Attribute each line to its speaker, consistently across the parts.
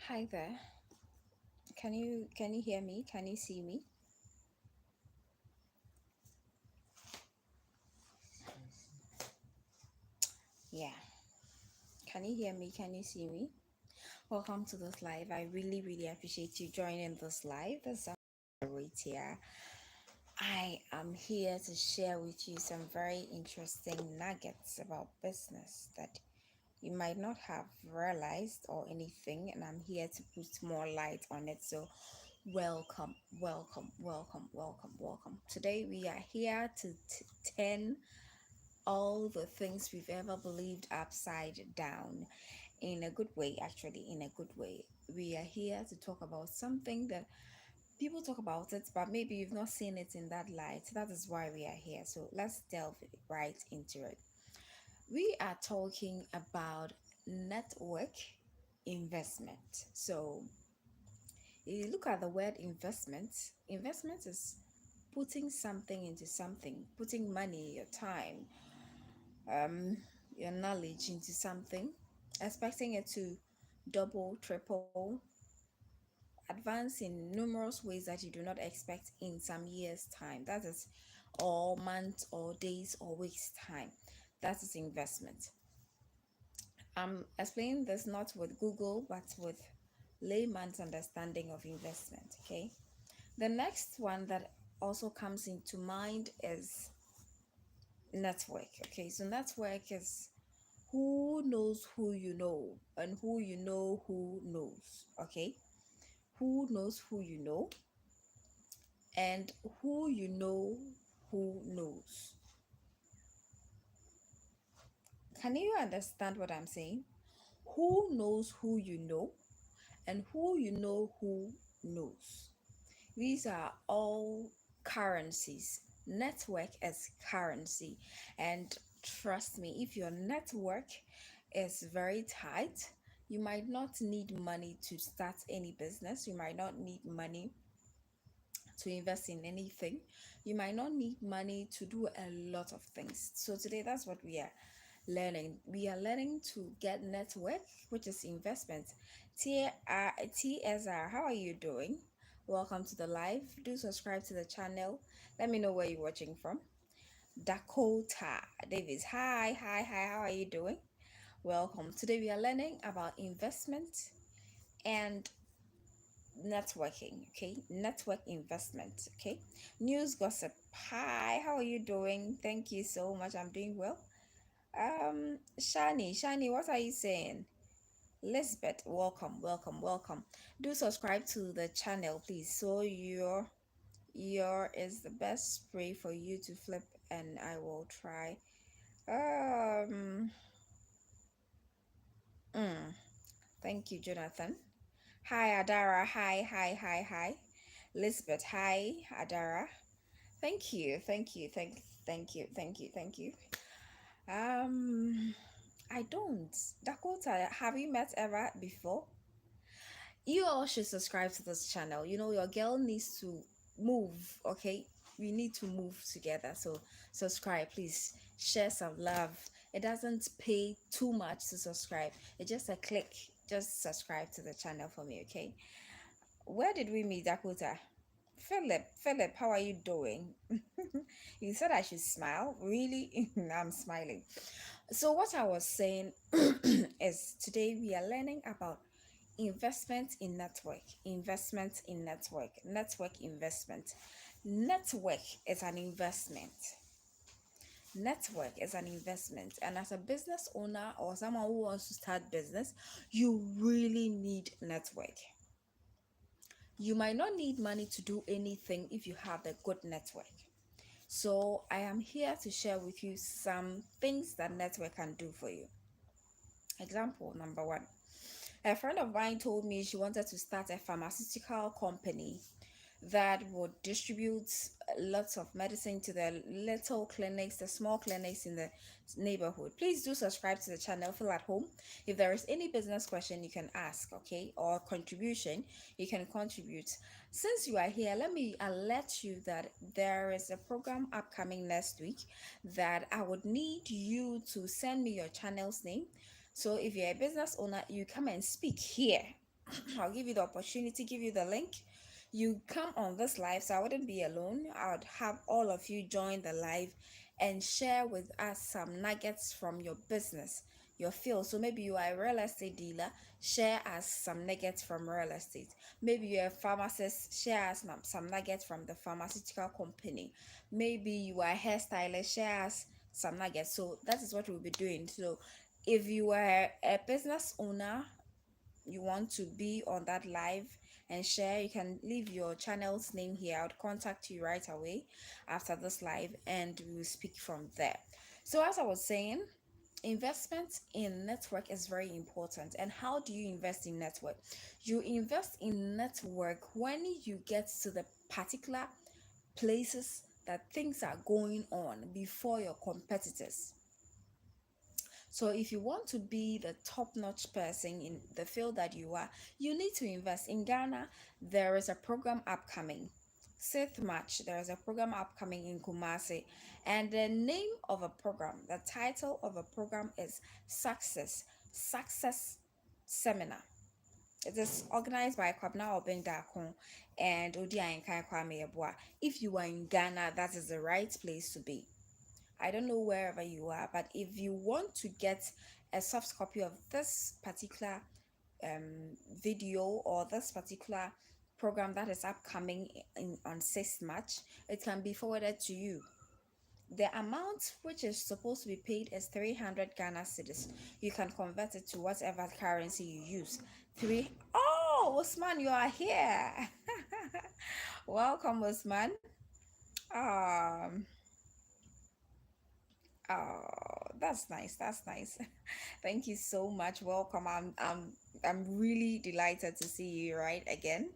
Speaker 1: Hi there. Can you hear me? Can you see me? Yeah. Can you hear me? Can you see me? Welcome to this live. I really appreciate you joining this live. This is right here. I am here to share with you some very interesting nuggets about business that you might not have realized or anything, and I'm here to put more light on it. So welcome. Today we are here to turn all the things we've ever believed upside down in a good way, actually, in a good way. We are here to talk about something that people talk about it, but maybe you've not seen it in that light. That is why we are here. So let's delve right into it. We are talking about network investment. So if you look at the word investment is putting something into something, putting money, your time, um, your knowledge into something, expecting it to double, triple, advance in numerous ways that you do not expect in some years' time. That is, or months, or days, or weeks' time. That is investment. I'm explaining this not with Google, but with layman's understanding of investment. Okay. The next one that also comes into mind is network. Okay, so network is who knows who you know and who you know who knows. Okay, who knows who you know and who you know who knows. Can you understand what I'm saying? Who knows who you know and who you know who knows. These are all currencies. Network is currency. And trust me, if your network is very tight, you might not need money to start any business. You might not need money to invest in anything. You might not need money to do a lot of things. So today that's what we are learning. We are learning to get network, which is investment. TSR, how are you doing? Welcome to the live. Do subscribe to the channel. Let me know where you're watching from. Dakota Davis, hi. How are you doing? Welcome. Today we are learning about investment and networking. Okay, network investment. Okay, news gossip. Hi, how are you doing? Thank you so much. I'm doing well. Shani, what are you saying? Lisbeth, welcome. Do subscribe to the channel, please. So your is the best spray for you to flip, and I will try. Um, mm, thank you, Jonathan. Hi, Adara. Hi. Lisbeth, hi, Adara. Thank you. Um, I don't. Dakota, have you met Eva before? You all should subscribe to this channel. You know, your girl needs to move, okay? We need to move together. So subscribe, please. Share some love. It doesn't pay too much to subscribe. It's just a click. Just subscribe to the channel for me, okay? Where did we meet, Dakota? Philip, how are you doing? You said I should smile. Really? I'm smiling. So what I was saying is today we are learning about network investment. Network is an investment. Network is an investment, and as a business owner or someone who wants to start business, you really need network. You might not need money to do anything if you have a good network. So I am here to share with you some things that network can do for you. Example number one. A friend of mine told me she wanted to start a pharmaceutical company that would distribute lots of medicine to the little clinics, the small clinics in the neighborhood. Please do subscribe to the channel, feel at home. If there is any business question, you can ask, okay, or contribution, you can contribute. Since you are here, let me alert you that there is a program upcoming next week that I would need you to send me your channel's name. So if you're a business owner, you come and speak here. I'll give you the opportunity, give you the link. You come on this live, so I wouldn't be alone. I would have all of you join the live and share with us some nuggets from your business, your field. So maybe you are a real estate dealer, share us some nuggets from real estate. Maybe you're a pharmacist, share us some nuggets from the pharmaceutical company. Maybe you are a hairstylist, share us some nuggets. So that is what we'll be doing. So if you are a business owner, you want to be on that live and share, you can leave your channel's name here. I would contact you right away after this live and we will speak from there. So as I was saying, investment in network is very important. And how do you invest in network? You invest in network when you get to the particular places that things are going on before your competitors. So if you want to be the top-notch person in the field that you are, you need to invest. In Ghana, there is a program upcoming. Sixth March, there is a program upcoming in Kumasi, and the name of a program, the title of a program is Success Seminar. It is organized by Kwabna Obeng Dakon and Odia Nkai Kwame Yeboah. If you are in Ghana, that is the right place to be. I don't know wherever you are, but if you want to get a soft copy of this particular video or this particular program that is upcoming on 6th March, it can be forwarded to you. The amount which is supposed to be paid is 300 Ghana cedis. You can convert it to whatever currency you use. Usman, you are here. Welcome, Usman. Um, that's nice. That's nice. Thank you so much. Welcome. I'm really delighted to see you right again.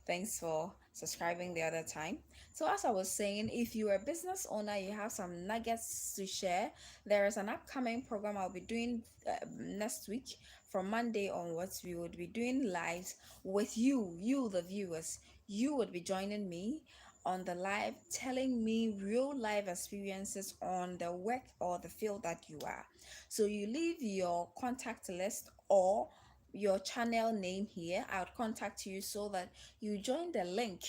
Speaker 1: Thanks for subscribing the other time. So as I was saying, if you're a business owner, you have some nuggets to share. There is an upcoming program I'll be doing next week. From Monday onwards, we would be doing lives with you the viewers. You would be joining me on the live, telling me real life experiences on the work or the field that you are. So you leave your contact list or your channel name here. I'll contact you so that you join the link.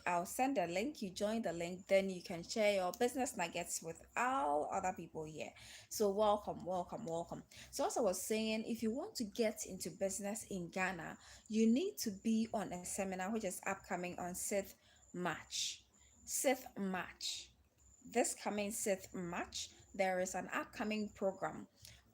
Speaker 1: I'll send a link, you join the link, then you can share your business nuggets with all other people here. So welcome, welcome, welcome. So as I was saying, if you want to get into business in Ghana, you need to be on a seminar which is upcoming on 6th March. 6th March. This coming 6th March, there is an upcoming program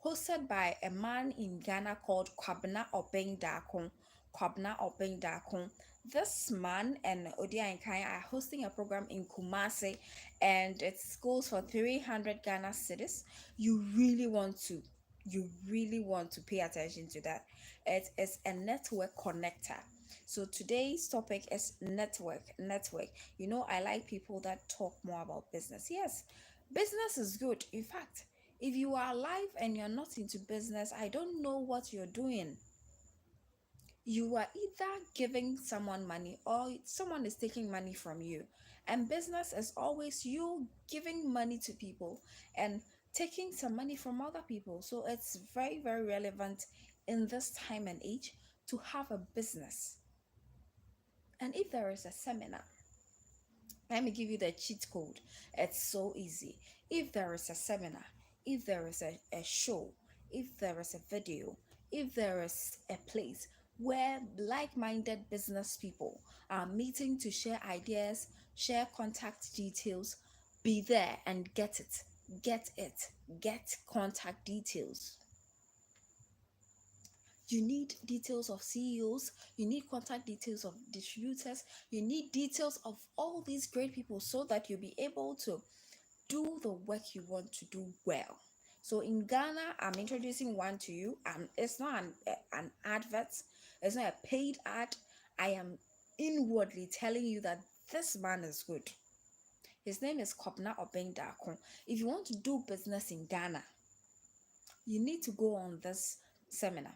Speaker 1: hosted by a man in Ghana called Kwabna Obeng Dakon. Kwabna Obeng Dakon. This man and Odia Nkai are hosting a program in Kumasi, and it goes for 300 Ghana cedis. You really want to pay attention to that. It is a network connector. So today's topic is network. I like people that talk more about business. Yes, business is good. In fact, if you are alive and you're not into business, I don't know what you're doing. You are either giving someone money or someone is taking money from you. And business is always you giving money to people and taking some money from other people. So it's very, very relevant in this time and age to have a business. And if there is a seminar, let me give you the cheat code. It's so easy. If there is a seminar, if there is a show, if there is a video, if there is a place where like-minded business people are meeting to share ideas, share contact details, be there and get it. Get contact details. You need details of CEOs, you need contact details of distributors, you need details of all these great people so that you'll be able to do the work you want to do well. So in Ghana, I'm introducing one to you. It's not an advert, it's not a paid ad. I am inwardly telling you that this man is good. His name is Kwabna Obeng Dakon. If you want to do business in Ghana, you need to go on this seminar.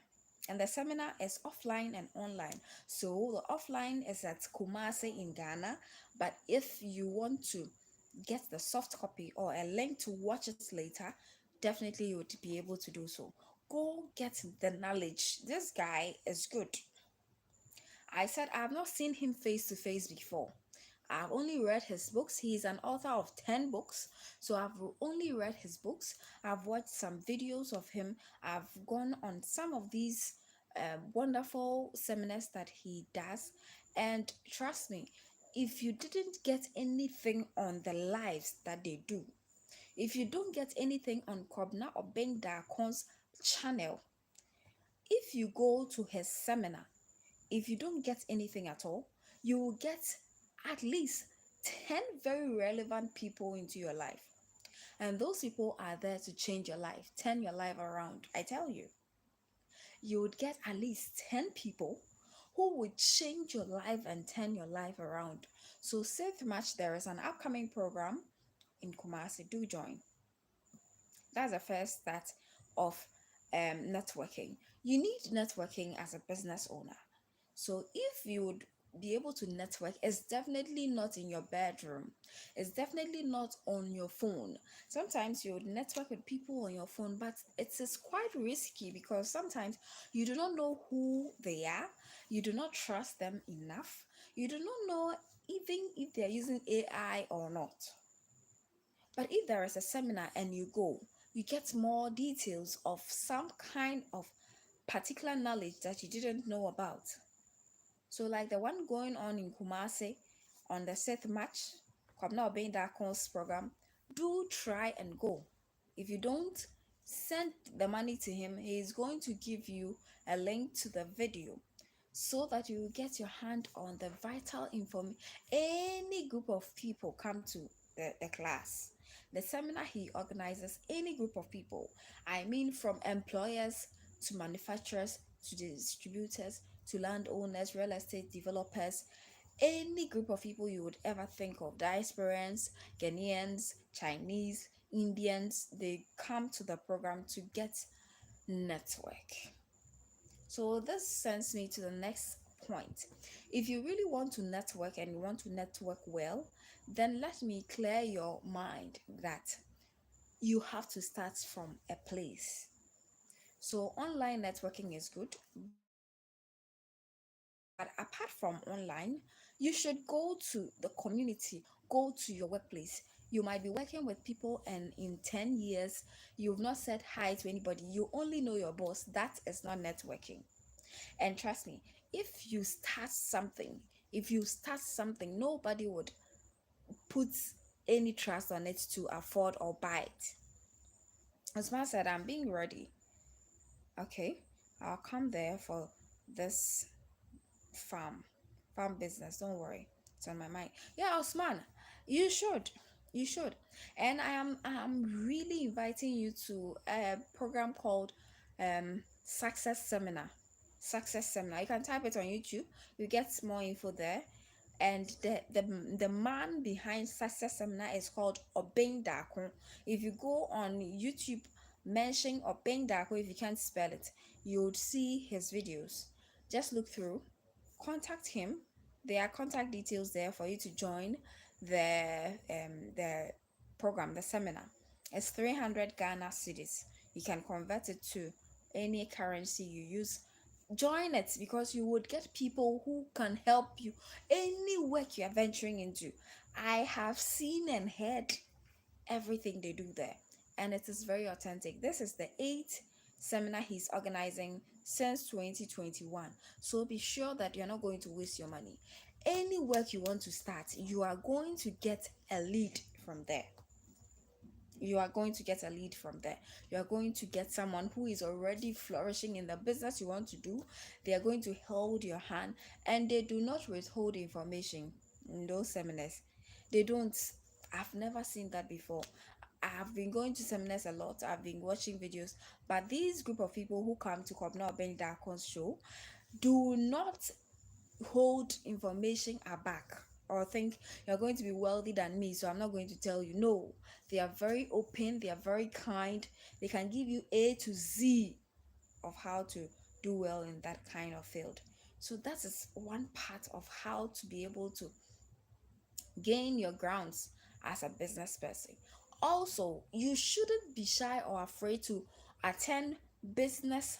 Speaker 1: And the seminar is offline and online. So the offline is at Kumasi in Ghana. But if you want to get the soft copy or a link to watch it later, definitely you would be able to do so. Go get the knowledge. This guy is good. I said I have not seen him face to face before. I've only read his books. He's an author of 10 books. So I've only read his books. I've watched some videos of him. I've gone on some of these wonderful seminars that he does. And trust me, if you didn't get anything on the lives that they do, if you don't get anything on Kobna or Ben Dakon's channel, if you go to his seminar, if you don't get anything at all, you will get at least 10 very relevant people into your life. And those people are there to change your life, turn your life around. I tell you, you would get at least 10 people who would change your life and turn your life around. So, Safe Match, there is an upcoming program in Kumasi. Do join. That's the first start of networking. You need networking as a business owner. So if you would be able to network, it's definitely not in your bedroom. It's definitely not on your phone. Sometimes you would network with people on your phone, but it is quite risky because sometimes you do not know who they are. You do not trust them enough. You do not know even if they're using AI or not. But if there is a seminar and you go, you get more details of some kind of particular knowledge that you didn't know about. So, like the one going on in Kumasi on the Seth Match, Kwabna Obeng Dakon's program, do try and go. If you don't, send the money to him. He is going to give you a link to the video so that you will get your hand on the vital information. Any group of people come to the class. The seminar he organizes, any group of people, I mean from employers to manufacturers to distributors to landowners, real estate developers, any group of people you would ever think of, diasporans, Ghanaians, Chinese, Indians, they come to the program to get network. So this sends me to the next point. If you really want to network and you want to network well, then let me clear your mind that you have to start from a place. So online networking is good, but apart from online, you should go to the community, go to your workplace. You might be working with people, and in 10 years, you've not said hi to anybody. You only know your boss. That is not networking. And trust me, if you start something, nobody would put any trust on it to afford or buy it. As I said, I'm being ready. Okay, I'll come there for this farm farm business. Don't worry, it's on my mind. Yeah, Osman, you should, you should. And I'm really inviting you to a program called Success Seminar. Success Seminar, you can type it on YouTube, you get more info there. And the man behind Success Seminar is called Obeng Dako. If you go on YouTube, mention Obeng Dako, if you can't spell it, you would see his videos. Just look through, contact him. There are contact details there for you to join the program, the seminar. It's 300 Ghana cedis. You can convert it to any currency you use. Join it because you would get people who can help you any work you are venturing into. I have seen and heard everything they do there, and it is very authentic. This is the eighth seminar he's organizing since 2021, so be sure that you're not going to waste your money. Any work you want to start, you are going to get a lead from there. You are going to get a lead from there. You are going to get someone who is already flourishing in the business you want to do. They are going to hold your hand, and they do not withhold information in those seminars. They don't. I've never seen that before. I've been going to seminars a lot. I've been watching videos, but these group of people who come to Kobna Obeng Dakon's show do not hold information aback or think you're going to be wealthy than me, so I'm not going to tell you. No, they are very open, they are very kind, they can give you A to Z of how to do well in that kind of field. So that is one part of how to be able to gain your grounds as a business person. Also, you shouldn't be shy or afraid to attend business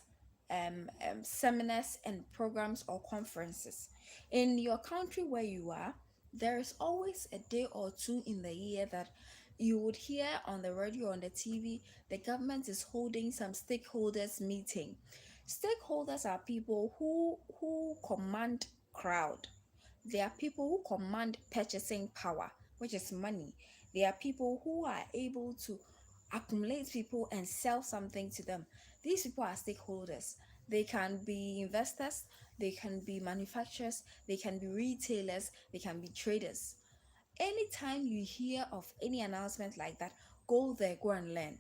Speaker 1: seminars and programs or conferences. In your country where you are, there is always a day or two in the year that you would hear on the radio, on the TV, the government is holding some stakeholders meeting. Stakeholders are people who command crowd. They are people who command purchasing power, which is money. They are people who are able to accumulate people and sell something to them. These people are stakeholders. They can be investors, they can be manufacturers, they can be retailers, they can be traders. Anytime you hear of any announcement like that, go there, go and learn.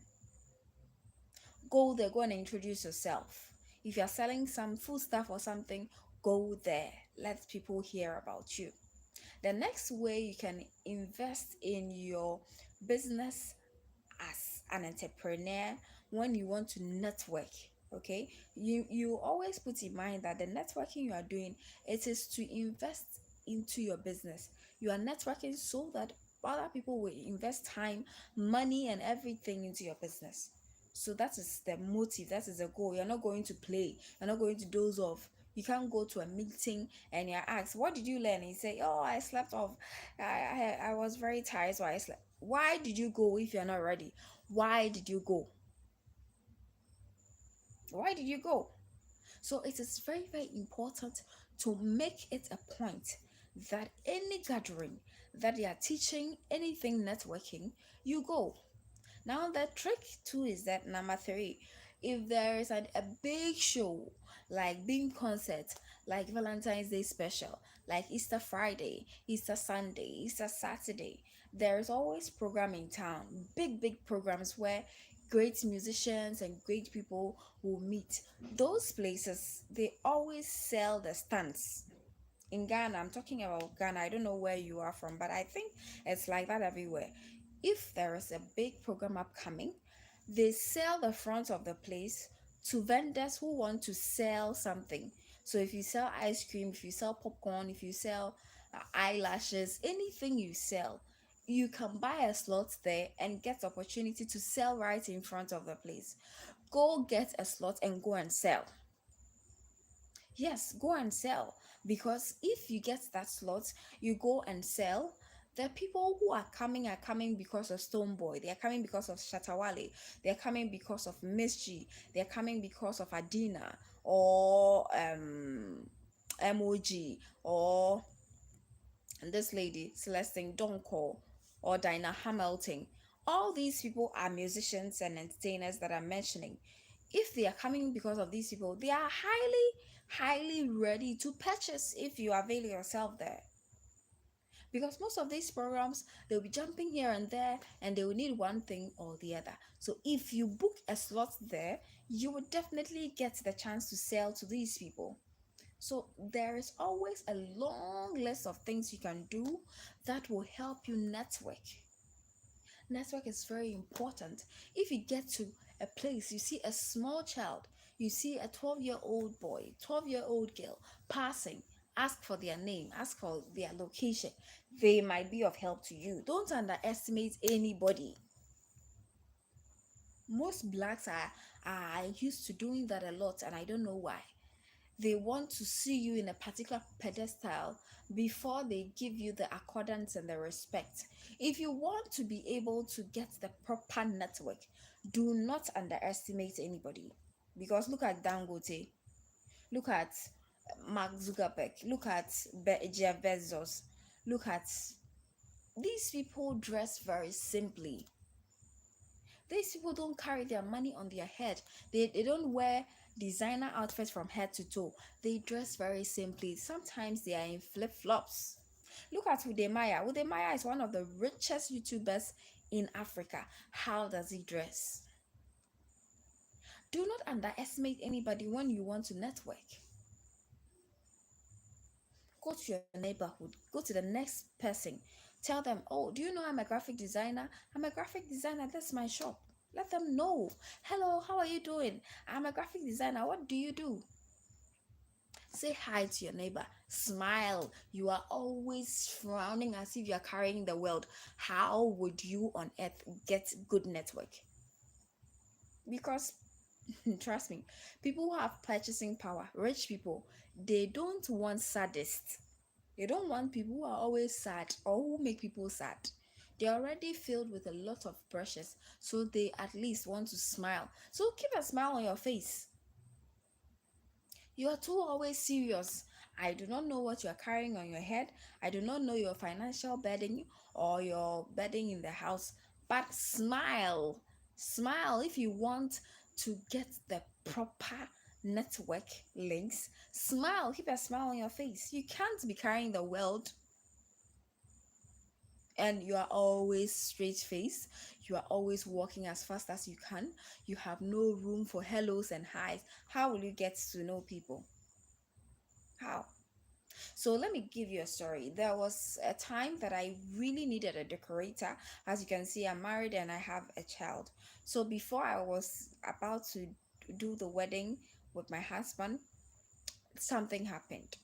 Speaker 1: Go there, go and introduce yourself. If you're selling some food stuff or something, go there. Let people hear about you. The next way you can invest in your business as an entrepreneur, when you want to network, okay, you always put in mind that the networking you are doing, it is to invest into your business. You are networking so that other people will invest time, money, and everything into your business. So that is the motive, that is the goal. You're not going to play, you're not going to doze off. You can't go to a meeting and you're asked, what did you learn? And you say, oh, I slept off. I was very tired, so I slept. Why did you go if you're not ready? Why did you go? Why did you go? So it is very, very important to make it a point that any gathering that they are teaching anything networking, you go. Now the trick too is that number three, if there is a big show like being concert, like Valentine's Day special, like Easter Friday, Easter Sunday, Easter Saturday, there is always program in town, big programs where great musicians and great people will meet. Those places they always sell the stands. In Ghana, I'm talking about Ghana. I don't know where you are from, but I think it's like that everywhere. If there is a big program upcoming, they sell the front of the place to vendors who want to sell something. So if you sell ice cream, if you sell popcorn, if you sell eyelashes, anything you sell, you can buy a slot there and get the opportunity to sell right in front of the place. Go get a slot and go and sell. Yes, go and sell, because if you get that slot, you go and sell. The people who are coming because of Stonebwoy. They are coming because of Shatawale. They are coming because of Miss G. They are coming because of Adina or MOG or this lady Celestine Donko or Dinah Hamilton. All these people are musicians and entertainers that I'm mentioning. If they are coming because of these people, they are highly ready to purchase if you avail yourself there. Because most of these programs, they'll be jumping here and there and they will need one thing or the other. So if you book a slot there, you will definitely get the chance to sell to these people. So there is always a long list of things you can do that will help you network. Network is very important. If you get to a place, you see a small child, you see a 12-year-old boy, 12-year-old girl passing, ask for their name, ask for their location. They might be of help to you. Don't underestimate anybody. Most blacks are used to doing that a lot, and I don't know why. They want to see you in a particular pedestal before they give you the accordance and the respect. If you want to be able to get the proper network, do not underestimate anybody. Because look at Dangote, look at Mark Zuckerberg, look at Jeff Bezos, look at these people dress very simply. These people don't carry their money on their head. They don't wear designer outfits from head to toe. They dress very simply. Sometimes they are in flip-flops. Look at Udemaya. Udemaya is one of the richest YouTubers in Africa. How does he dress? Do not underestimate anybody when you want to network. Go to your neighborhood, go to the next person, tell them, oh, do you know I'm a graphic designer? I'm a graphic designer, that's my shop. Let them know. Hello, how are you doing? I'm a graphic designer. What do you do? Say hi to your neighbor. Smile. You are always frowning as if you are carrying the world. How would you on earth get good network? Because Trust me, people who have purchasing power, rich people, they don't want sadists. They don't want people who are always sad or who make people sad. They're already filled with a lot of pressures, so they at least want to smile. So keep a smile on your face. You are too always serious. I do not know what you are carrying on your head. I do not know your financial burden or your burden in the house. But smile. Smile if you want to get the proper network links. Smile. Keep a smile on your face. You can't be carrying the world and you are always straight faced. You are always walking as fast as you can. You have no room for hellos and highs. How will you get to know people? How? So let me give you a story. There was a time that I really needed a decorator. As you can see, I'm married and I have a child. So before I was about to do the wedding with my husband, something happened.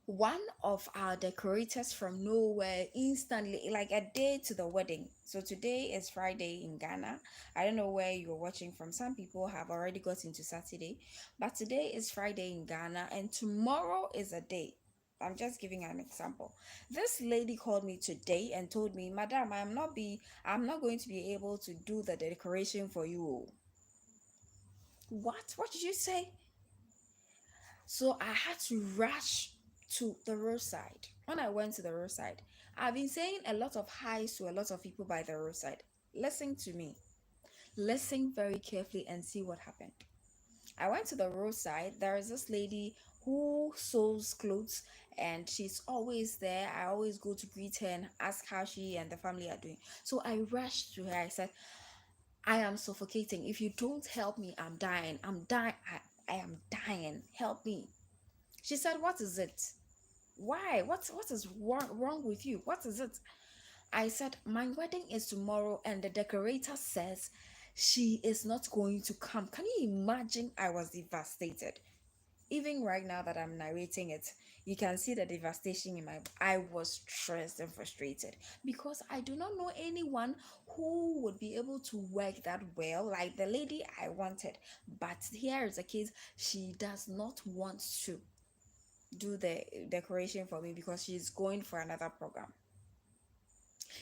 Speaker 1: One of our decorators from nowhere instantly, like a day to the wedding. So today is Friday in Ghana. I don't know where you're watching from. Some people have already got into Saturday, but today is Friday in Ghana, and tomorrow is a day. I'm just giving an example. This lady called me today and told me, "Madam, I'm not going to be able to do the decoration for you." What did you say? So I had to rush to the roadside. When I went to the roadside, I've been saying a lot of highs to a lot of people by the roadside. Listen to me. Listen very carefully and see what happened. I went to the roadside. There is this lady who sews clothes and she's always there. I always go to greet her and ask how she and the family are doing. So I rushed to her. I said, "I am suffocating. If you don't help me, I'm dying. I'm dying. I am dying. Help me." She said, "What is it? Why? What is wrong with you? What is it?" I said, "My wedding is tomorrow and the decorator says she is not going to come." Can you imagine? I was devastated. Even right now that I'm narrating it, you can see the devastation in my I was stressed and frustrated because I do not know anyone who would be able to work that well like the lady I wanted. But here is the case, she does not want to do the decoration for me because she's going for another program.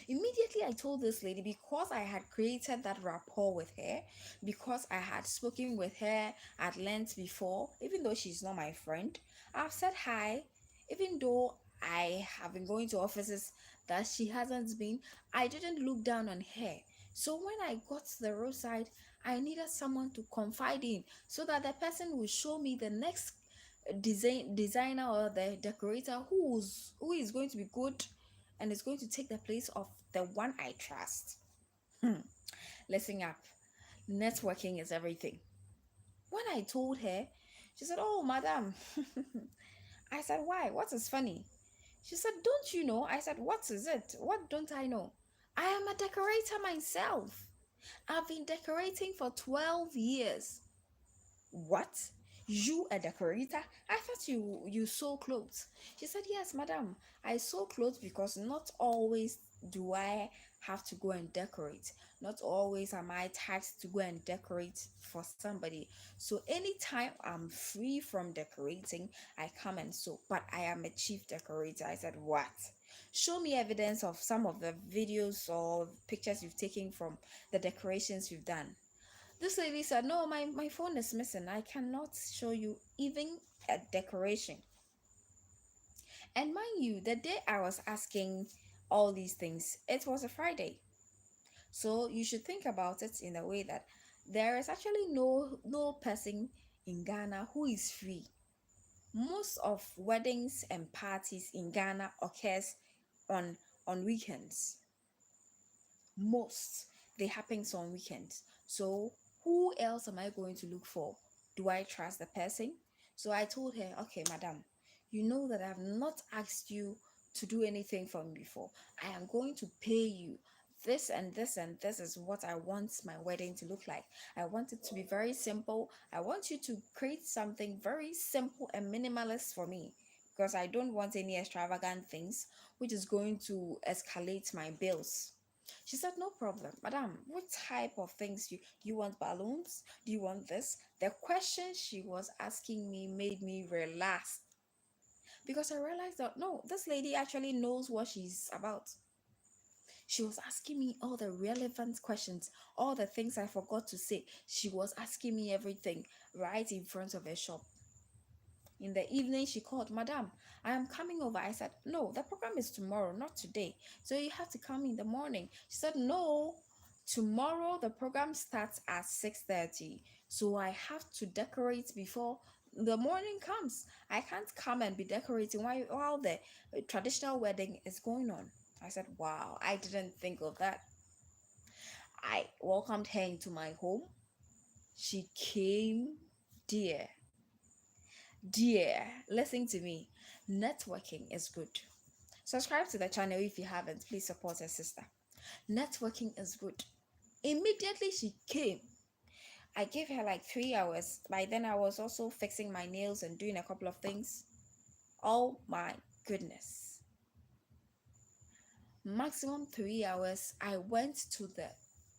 Speaker 1: Immediately, I told this lady because I had created that rapport with her, because I had spoken with her at length before, even though she's not my friend. I've said hi, even though I have been going to offices that she hasn't been. I didn't look down on her. So when I got to the roadside, I needed someone to confide in so that the person will show me the next designer or the decorator who is going to be good and is going to take the place of the one I trust. Listen up. Networking is everything. When I told her, she said, "Oh, madam." I said, "Why? What is funny?" She said, "Don't you know?" I said, "What is it? What don't I know?" "I am a decorator myself. I've been decorating for 12 years." "What? You a decorator? I thought you sew clothes." She said, "Yes, madam. I sew clothes because not always do I have to go and decorate. Not always am I taxed to go and decorate for somebody. So anytime I'm free from decorating, I come and sew. But I am a chief decorator." I said, "What? Show me evidence of some of the videos or pictures you've taken from the decorations you've done." This lady said, "No, my phone is missing. I cannot show you even a decoration." And mind you, the day I was asking all these things, it was a Friday. So you should think about it in a way that there is actually no person in Ghana who is free. Most of weddings and parties in Ghana occurs on weekends. Most they happens on weekends. So who else am I going to look for? Do I trust the person? So I told her, "Okay, madam, you know that I have not asked you to do anything for me before. I am going to pay you this and this and this is what I want my wedding to look like. I want it to be very simple. I want you to create something very simple and minimalist for me because I don't want any extravagant things which is going to escalate my bills." She said, no problem, madam. What type of things you want? Balloons? Do you want this? The question she was asking me made me relax because I realized that no, this lady actually knows what she's about. She was asking me all the relevant questions, all the things I forgot to say. She was asking me everything right in front of her shop. In the evening, she called, madam, I am coming over. I said, no, the program is tomorrow, not today. So you have to come in the morning. She said, no, tomorrow the program starts at 6:30. So I have to decorate before the morning comes. I can't come and be decorating while the traditional wedding is going on. I said, wow, I didn't think of that. I welcomed her into my home. She came, dear, dear, listen to me. Networking is good. Subscribe to the channel if you haven't. Please support her sister. Networking is good. Immediately she came, I gave her like 3 hours. By then, I was also fixing my nails and doing a couple of things. Oh my goodness. Maximum 3 hours. I went to the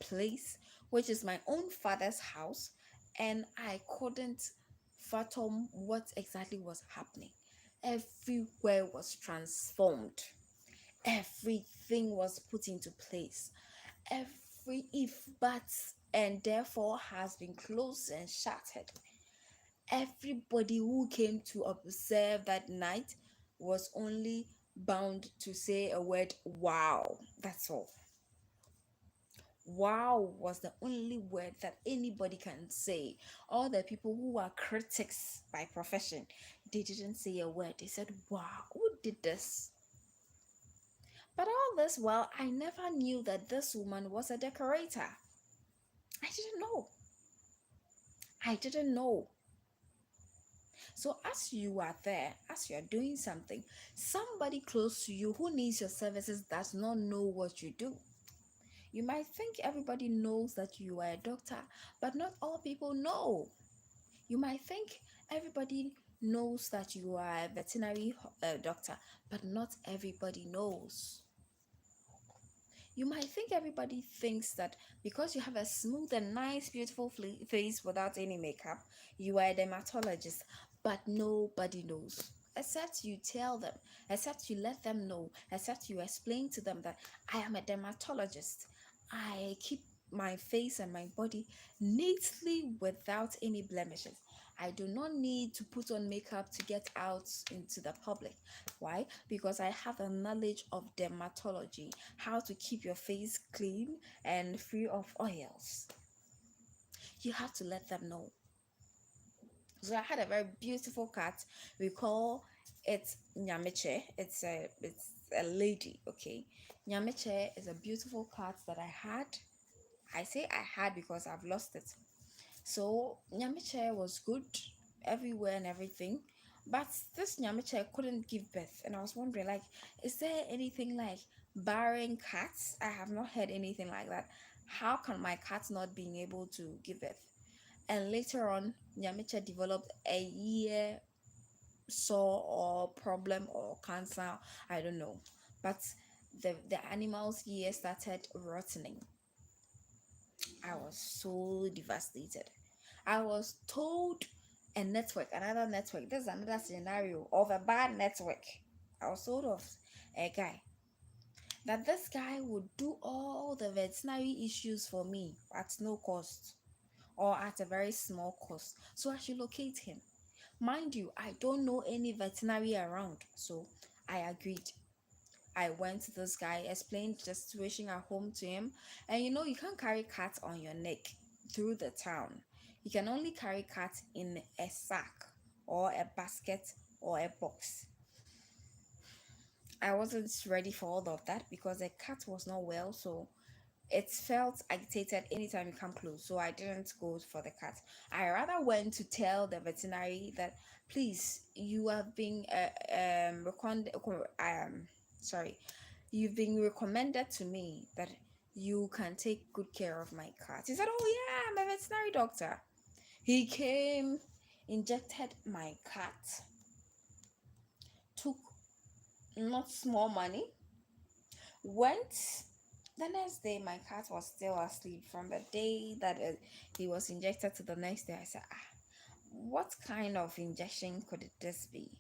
Speaker 1: place, which is my own father's house, and I couldn't fathom what exactly was happening. Everywhere was transformed, everything was put into place. Every if but and therefore has been closed and shattered. Everybody who came to observe that night was only bound to say a word, wow. That's all. Wow was the only word that anybody can say. All the people who are critics by profession, they didn't say a word. They said, wow, who did this? But all this while, I never knew that this woman was a decorator. I didn't know. I didn't know. So, as you are there, as you are doing something, somebody close to you who needs your services does not know what you do. You might think everybody knows that you are a doctor, but not all people know. You might think everybody knows that you are a veterinary doctor, but not everybody knows. You might think everybody thinks that because you have a smooth and nice, beautiful face without any makeup, you are a dermatologist, but nobody knows. Except you tell them, except you let them know, except you explain to them that I am a dermatologist. I keep my face and my body neatly without any blemishes. I do not need to put on makeup to get out into the public. Why? Because I have a knowledge of dermatology, how to keep your face clean and free of oils. You have to let them know. So I had a very beautiful cat. We call it Nyamiche. It's a lady, okay? Nyamiche is a beautiful cat that I had. I say I had because I've lost it. So Nyamiche was good everywhere and everything. But this Nyamiche couldn't give birth. And I was wondering, like, is there anything like barren cats? I have not heard anything like that. How can my cat not being able to give birth? And later on, Nyamiche developed a ear sore or problem or cancer. I don't know. But the animal's ear started rotting. I was so devastated. I was told another network, this is another scenario of a bad network. I was told of a guy that this guy would do all the veterinary issues for me at no cost or at a very small cost. So I should locate him. Mind you, I don't know any veterinary around, so I agreed. I went to this guy, explained the situation at home to him, and you can't carry cats on your neck through the town. You can only carry cats in a sack or a basket or a box. I wasn't ready for all of that because the cat was not well, so it felt agitated anytime you come close, so I didn't go for the cat. I rather went to tell the veterinary that please, you have been sorry, you've been recommended to me that you can take good care of my cat. He said, oh yeah, I'm a veterinary doctor. He came, injected my cat, took not small money, went. The next day, my cat was still asleep. From the day that he was injected to the next day, I said, what kind of injection could this be?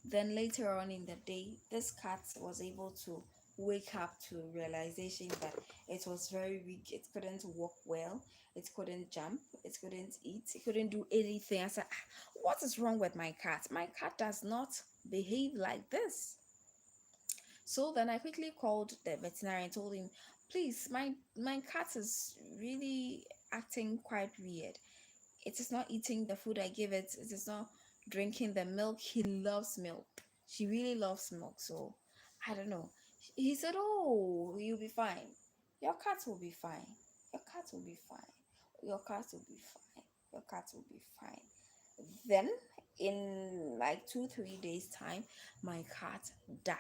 Speaker 1: Then later on in the day, this cat was able to wake up to realization that it was very weak. It couldn't walk well. It couldn't jump. It couldn't eat. It couldn't do anything. I said, what is wrong with my cat? My cat does not behave like this. So then I quickly called the veterinarian and told him, please, my cat is really acting quite weird. It is not eating the food I give it. It is not drinking the milk. He loves milk. She really loves milk. So I don't know. He said, oh, you'll be fine. Your cat will be fine. Your cat will be fine. Your cat will be fine. Your cat will be fine. Then in like 2 3 days time, my cat died.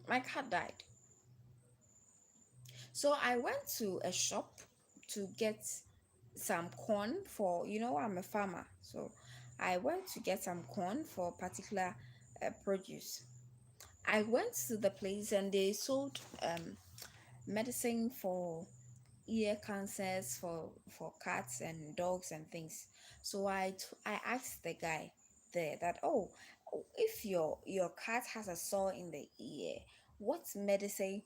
Speaker 1: My cat died. So I went to a shop to get some corn for, I'm a farmer. So I went to get some corn for particular produce. I went to the place and they sold medicine for ear cancers for cats and dogs and things. So I asked the guy there that, oh, if your cat has a sore in the ear, what medicine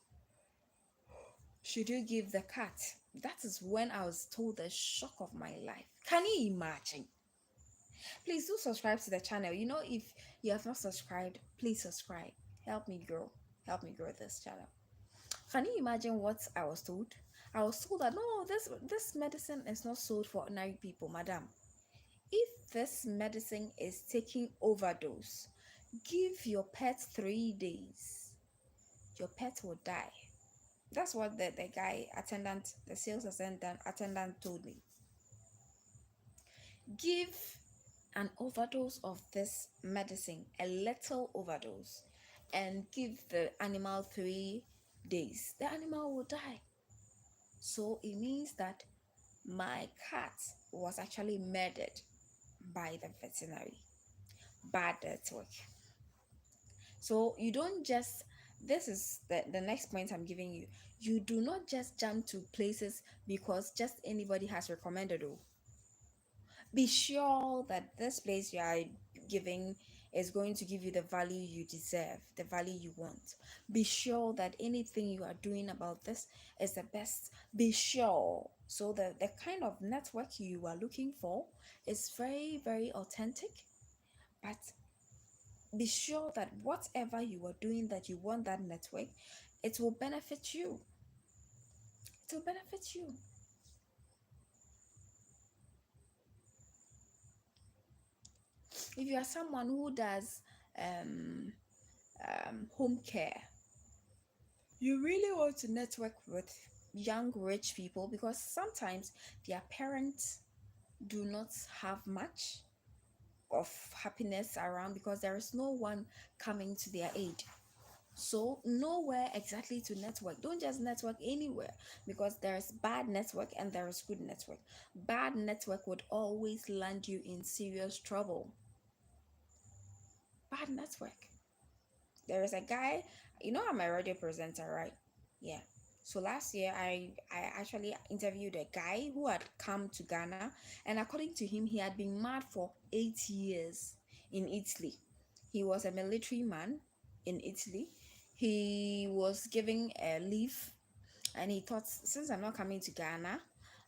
Speaker 1: should you give the cat? That is when I was told the shock of my life. Can you imagine? Please do subscribe to the channel. If you have not subscribed, please subscribe. Help me grow. Help me grow this channel. Can you imagine what I was told? I was told that no, this medicine is not sold for ordinary people, madam. If this medicine is taking overdose, give your pet 3 days. Your pet will die. That's what the guy attendant, the sales attendant told me. Give an overdose of this medicine, a little overdose, and give the animal 3 days. The animal will die. So it means that my cat was actually murdered by the veterinary. Bad network. So you don't just, this is the next point I'm giving you. You do not just jump to places because just anybody has recommended. Be sure that this place you are giving is going to give you the value you deserve, the value you want. Be sure that anything you are doing about this is the best. Be sure. So the kind of network you are looking for is very, very authentic, but be sure that whatever you are doing that you want that network, it will benefit you. It will benefit you. If you are someone who does um, home care, you really want to network with young rich people because sometimes their parents do not have much of happiness around because there is no one coming to their aid. So know where exactly to network. Don't just network anywhere because there is bad network and there is good network. Bad network would always land you in serious trouble. Bad network. There is a guy, I'm a radio presenter, right? Yeah. So last year I actually interviewed a guy who had come to Ghana, and according to him he had been mad for 8 years in Italy. He was a military man in Italy. He was given a leave and he thought, since I'm not coming to Ghana,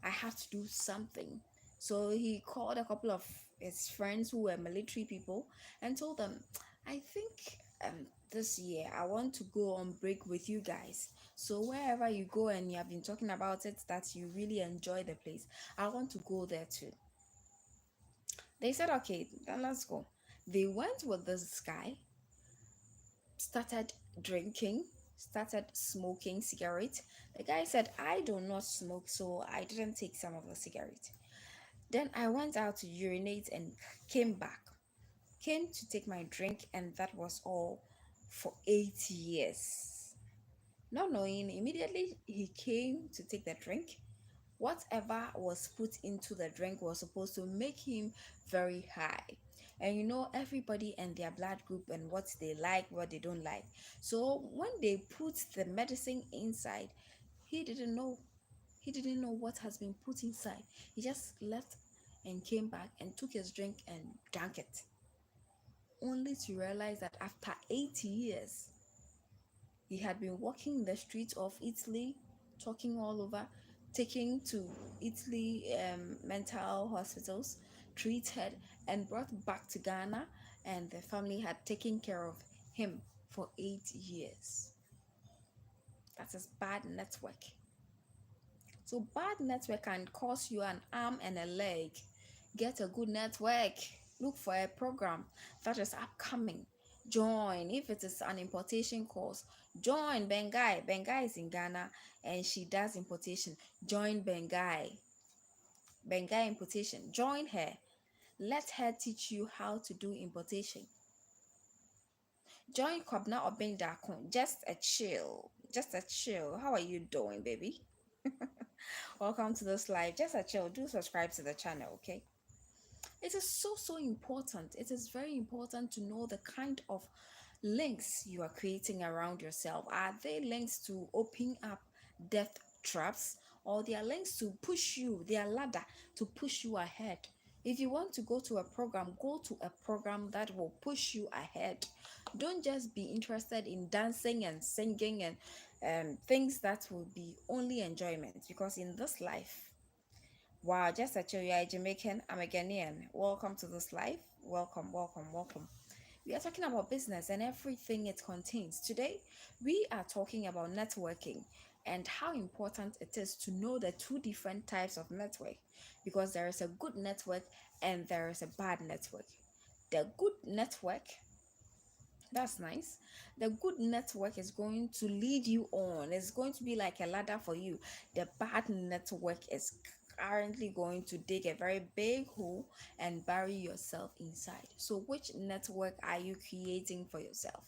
Speaker 1: I have to do something. So he called a couple of his friends who were military people and told them, I think this year I want to go on break with you guys. So wherever you go and you have been talking about it that you really enjoy the place, I want to go there too. They said, okay, then let's go. They went with this guy, started drinking, started smoking cigarette. The guy said, I do not smoke, so I didn't take some of the cigarette. Then I went out to urinate and came back. Came to take my drink, and that was all for 8 years. Not knowing, immediately he came to take the drink. Whatever was put into the drink was supposed to make him very high. And everybody and their blood group and what they like, what they don't like. So when they put the medicine inside, he didn't know. He didn't know what has been put inside. He just left and came back and took his drink and drank it, only to realize that after 8 years, he had been walking the streets of Italy, talking all over, taken to Italy mental hospitals, treated, and brought back to Ghana, and the family had taken care of him for 8 years. That is bad network. So bad network can cost you an arm and a leg. Get a good network. Look for a program that is upcoming. Join. If it is an importation course, join Bengai. Bengai is in Ghana and she does importation. Join Bengai. Bengai importation. Join her. Let her teach you how to do importation. Join Kobna Obendakun. Just a chill. Just a chill. How are you doing, baby? Welcome to this live. Just a chill. Do subscribe to the channel, okay? It is so important. It is very important to know the kind of links you are creating around yourself. Are they links to open up death traps, or they are links to push you, their ladder to push you ahead? If you want to go to a program, go to a program that will push you ahead. Don't just be interested in dancing and singing and things that will be only enjoyment, because in this life, wow, just that you are a Jamaican, I'm a Ghanaian. Welcome to this life. Welcome, welcome, welcome. We are talking about business and everything it contains. Today, we are talking about networking and how important it is to know the two different types of network, because there is a good network and there is a bad network. The good network, that's nice. The good network is going to lead you on. It's going to be like a ladder for you. The bad network is currently going to dig a very big hole and bury yourself inside. So, which network are you creating for yourself?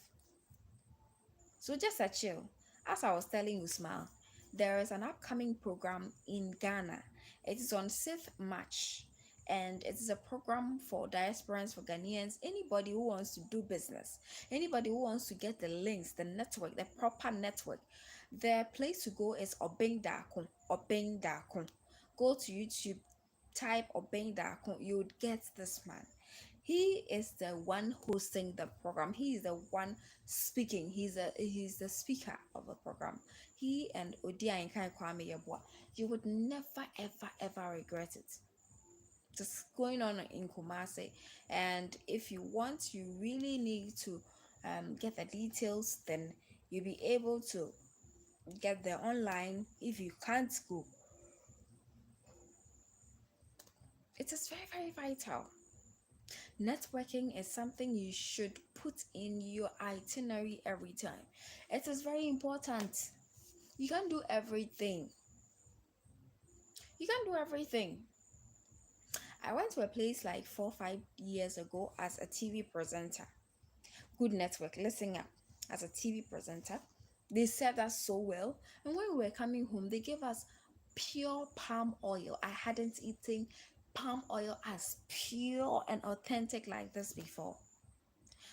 Speaker 1: So, just a chill. As I was telling you, Smile, there is an upcoming program in Ghana. It is on 6th March, and it is a program for diasporans, for Ghanaians, anybody who wants to do business, anybody who wants to get the links, the network, the proper network. The place to go is Obeng Dakun. Go to YouTube, type Obeng Dakun, you would get this man. He is the one hosting the program. He is the one speaking. He's the speaker of the program. He and Odia Nkai Kwame Yeboah. You would never ever regret it. Just going on in Kumasi. And if you want, you really need to get the details, then you'll be able to get there online. If you can't go, it is very vital. Networking is something you should put in your itinerary every time. It is very important. You can't do everything. You can't do everything. I went to a place like 4 5 years ago as a TV presenter. Good network, listen up. As a TV presenter, they served us so well. And when we were coming home, they gave us pure palm oil. I hadn't eaten palm oil as pure and authentic like this before.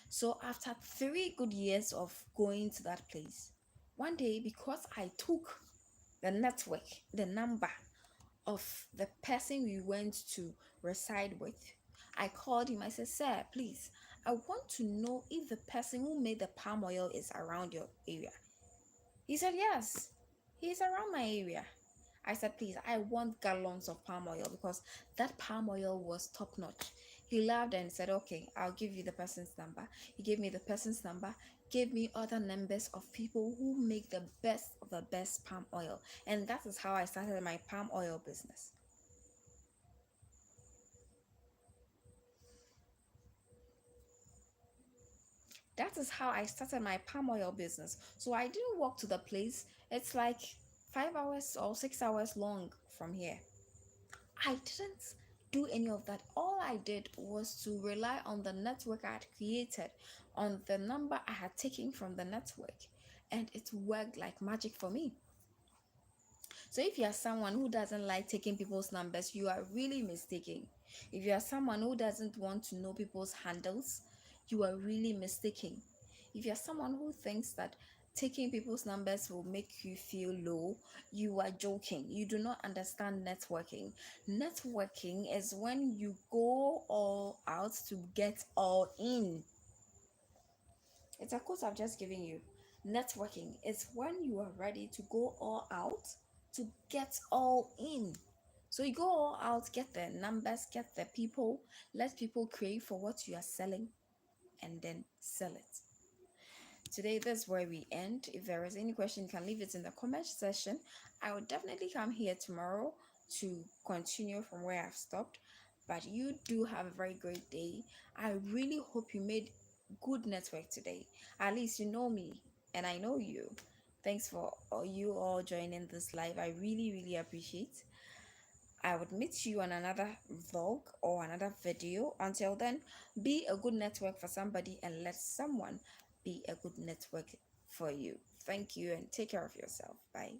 Speaker 1: So after 3 good years of going to that place, one day, because I took the network, the number of the person we went to reside with, I called him. I said, "Sir, please, I want to know if the person who made the palm oil is around your area." He said, "Yes, he's around my area." I said, "Please, I want gallons of palm oil because that palm oil was top notch." He laughed and said, "Okay, I'll give you the person's number." He gave me the person's number, gave me other numbers of people who make the best of the best palm oil. And that is how I started my palm oil business. That is how I started my palm oil business. So I didn't walk to the place. It's like 5 hours or 6 hours long from here. I didn't do any of that. All I did was to rely on the network I had created, on the number I had taken from the network, and it worked like magic for me. So if you are someone who doesn't like taking people's numbers, you are really mistaken. If you are someone who doesn't want to know people's handles, you are really mistaken. If you are someone who thinks that taking people's numbers will make you feel low, you are joking. You do not understand networking. Networking is when you go all out to get all in. It's a quote I've just given you. Networking is when you are ready to go all out to get all in. So you go all out, get the numbers, get the people, let people crave for what you are selling, and then sell it. Today, that's where we end. If there is any question, you can leave it in the comment section. I will definitely come here tomorrow to continue from where I've stopped. But you do have a very great day. I really hope you made good network today. At least you know me and I know you. Thanks for you all joining this live. I really, really appreciate. I would meet you on another vlog or another video. Until then, be a good network for somebody and let someone be a good network for you. Thank you and take care of yourself. Bye.